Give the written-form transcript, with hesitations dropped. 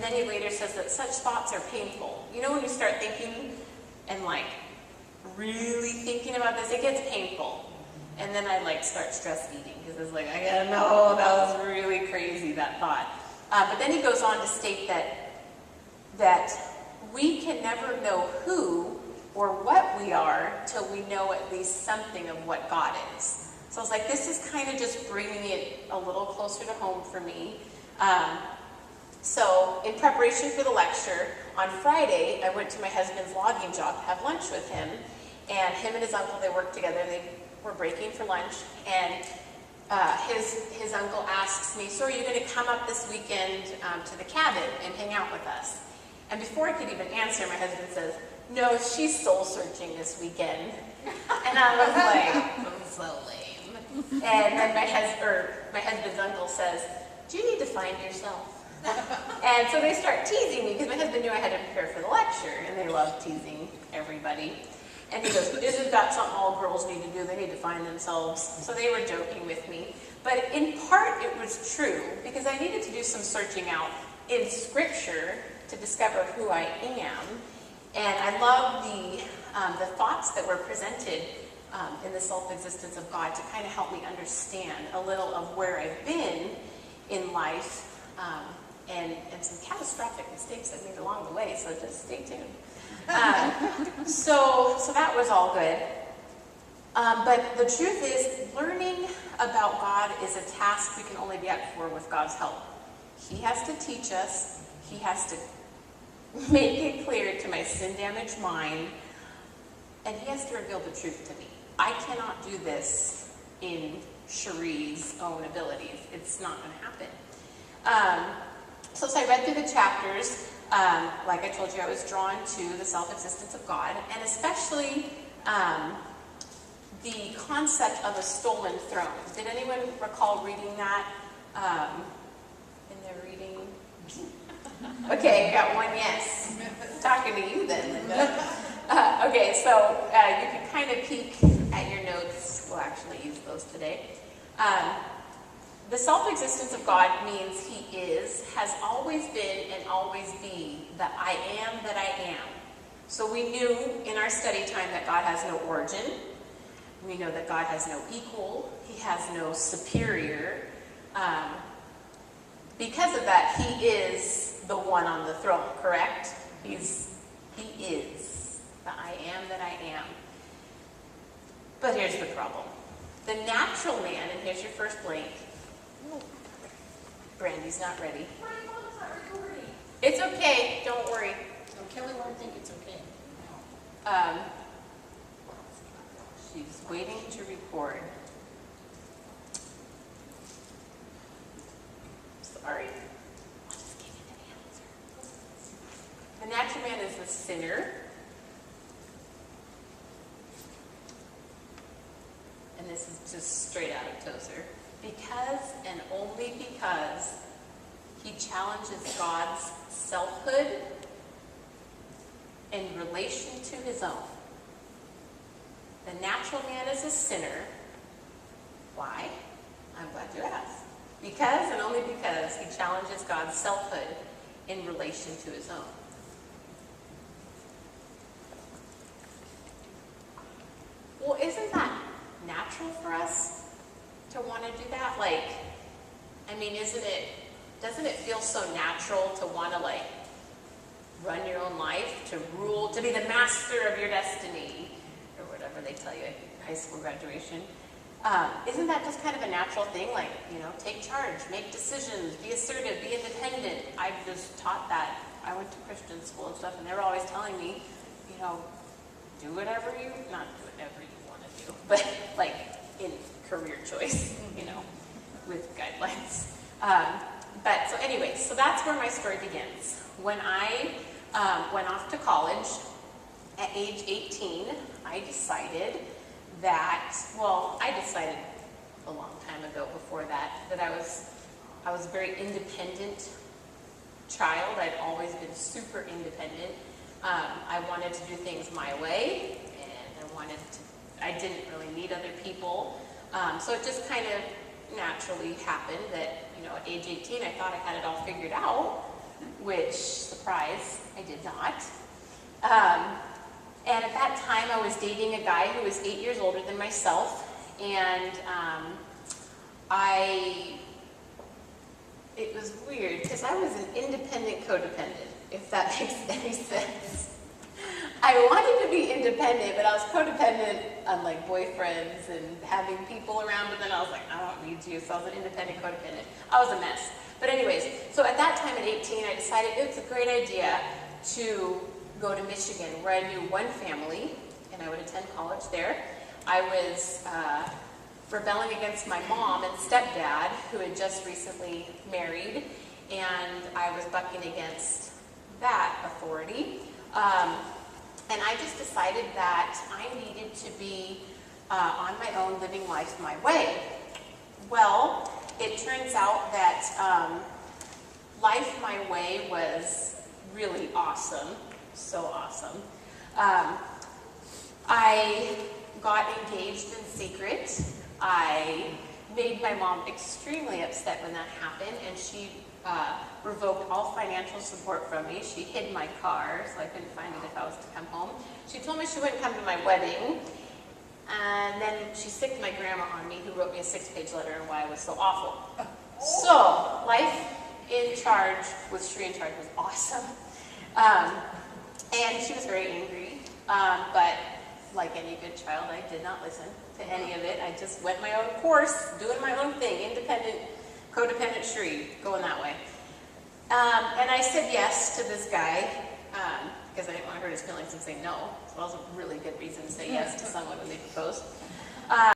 then he later says that such thoughts are painful. You know, when you start thinking and like really thinking about this, it gets painful. And then I like start stress eating because it's like, I gotta know, that was really crazy, that thought. But then he goes on to state that we can never know who or what we are till we know at least something of what God is. So I was like, this is kind of just bringing it a little closer to home for me. So in preparation for the lecture, on Friday, I went to my husband's logging job to have lunch with him. And him and his uncle, they worked together. They were breaking for lunch. And his uncle asks me, so are you going to come up this weekend to the cabin and hang out with us? And before I could even answer, my husband says, no, she's soul searching this weekend. And I was like, I'm so lame. And then my husband's uncle says, do you need to find yourself? And so they start teasing me because my husband knew I had to prepare for the lecture, and they love teasing everybody. And he goes, isn't that something all girls need to do? They need to find themselves. So they were joking with me. But in part, it was true, because I needed to do some searching out in Scripture to discover who I am. And I love the thoughts that were presented in the self-existence of God to kind of help me understand a little of where I've been in life and some catastrophic mistakes I've made along the way. So just stay tuned. So that was all good. But the truth is, learning about God is a task we can only be up for with God's help. He has to teach us. He has to make it clear to my sin-damaged mind. And he has to reveal the truth to me. I cannot do this in Cherie's own abilities. It's not going to happen. So I read through the chapters. Like I told you, I was drawn to the self-existence of God, and especially the concept of a stolen throne. Did anyone recall reading that in their reading? Okay, got one yes. Talking to you then, Linda. Okay, so you can kind of peek at your notes. We'll actually use those today. The self-existence of God means he is, has always been, and always be the I am that I am. So we knew in our study time that God has no origin. We know that God has no equal. He has no superior. Because of that, he is the one on the throne, correct? He is the I am that I am. But here's the problem. The natural man, and here's your first blank. Brandy's not ready. It's not recording. It's okay. Don't worry. So Kelly won't think it's okay. She's waiting to record. Sorry. I'll just give you the answer. The natural man is the sinner. And this is just straight out of Tozer. Because and only because he challenges God's selfhood in relation to his own. The natural man is a sinner. Why? I'm glad you asked. Because and only because he challenges God's selfhood in relation to his own. Well, isn't that natural for us to want to do that? Like, I mean, doesn't it feel so natural to want to like run your own life, to rule, to be the master of your destiny, or whatever they tell you at high school graduation? Isn't that just kind of a natural thing? Like, take charge, make decisions, be assertive, be independent. I've just taught that. I went to Christian school and stuff, and they were always telling me, do whatever you want to do, but like in career choice, with guidelines. But so anyway, so that's where my story begins. When I went off to college at age 18, I decided a long time ago before that I was a very independent child. I'd always been super independent. I wanted to do things my way, and I didn't really need other people. So it just kind of naturally happened that, at age 18, I thought I had it all figured out. which, surprise, I did not. And at that time, I was dating a guy who was 8 years older than myself, and it was weird because I was an independent codependent, if that makes any sense. I wanted to be independent, but I was codependent on like boyfriends and having people around, but then I was like, I don't need you, so I was an independent codependent. I was a mess. But anyways, so at that time at 18, I decided it was a great idea to go to Michigan, where I knew one family, and I would attend college there. I was rebelling against my mom and stepdad, who had just recently married, and I was bucking against that authority. And I just decided that I needed to be on my own, living life my way. Well, it turns out that life my way was really awesome, so awesome. I got engaged in secret. I made my mom extremely upset when that happened, and she revoked all financial support from me. She hid my car, so I couldn't find it if I was to come home. She told me she wouldn't come to my wedding, and then she sicked my grandma on me, who wrote me a 6-page letter on why I was so awful. So, life in charge with Cherie in charge was awesome. And she was very angry, but like any good child, I did not listen to any of it. I just went my own course, doing my own thing, independent, codependent Cherie, going that way. And I said yes to this guy, because I didn't want to hurt his feelings and say no. So that was a really good reason to say yes to someone when they proposed.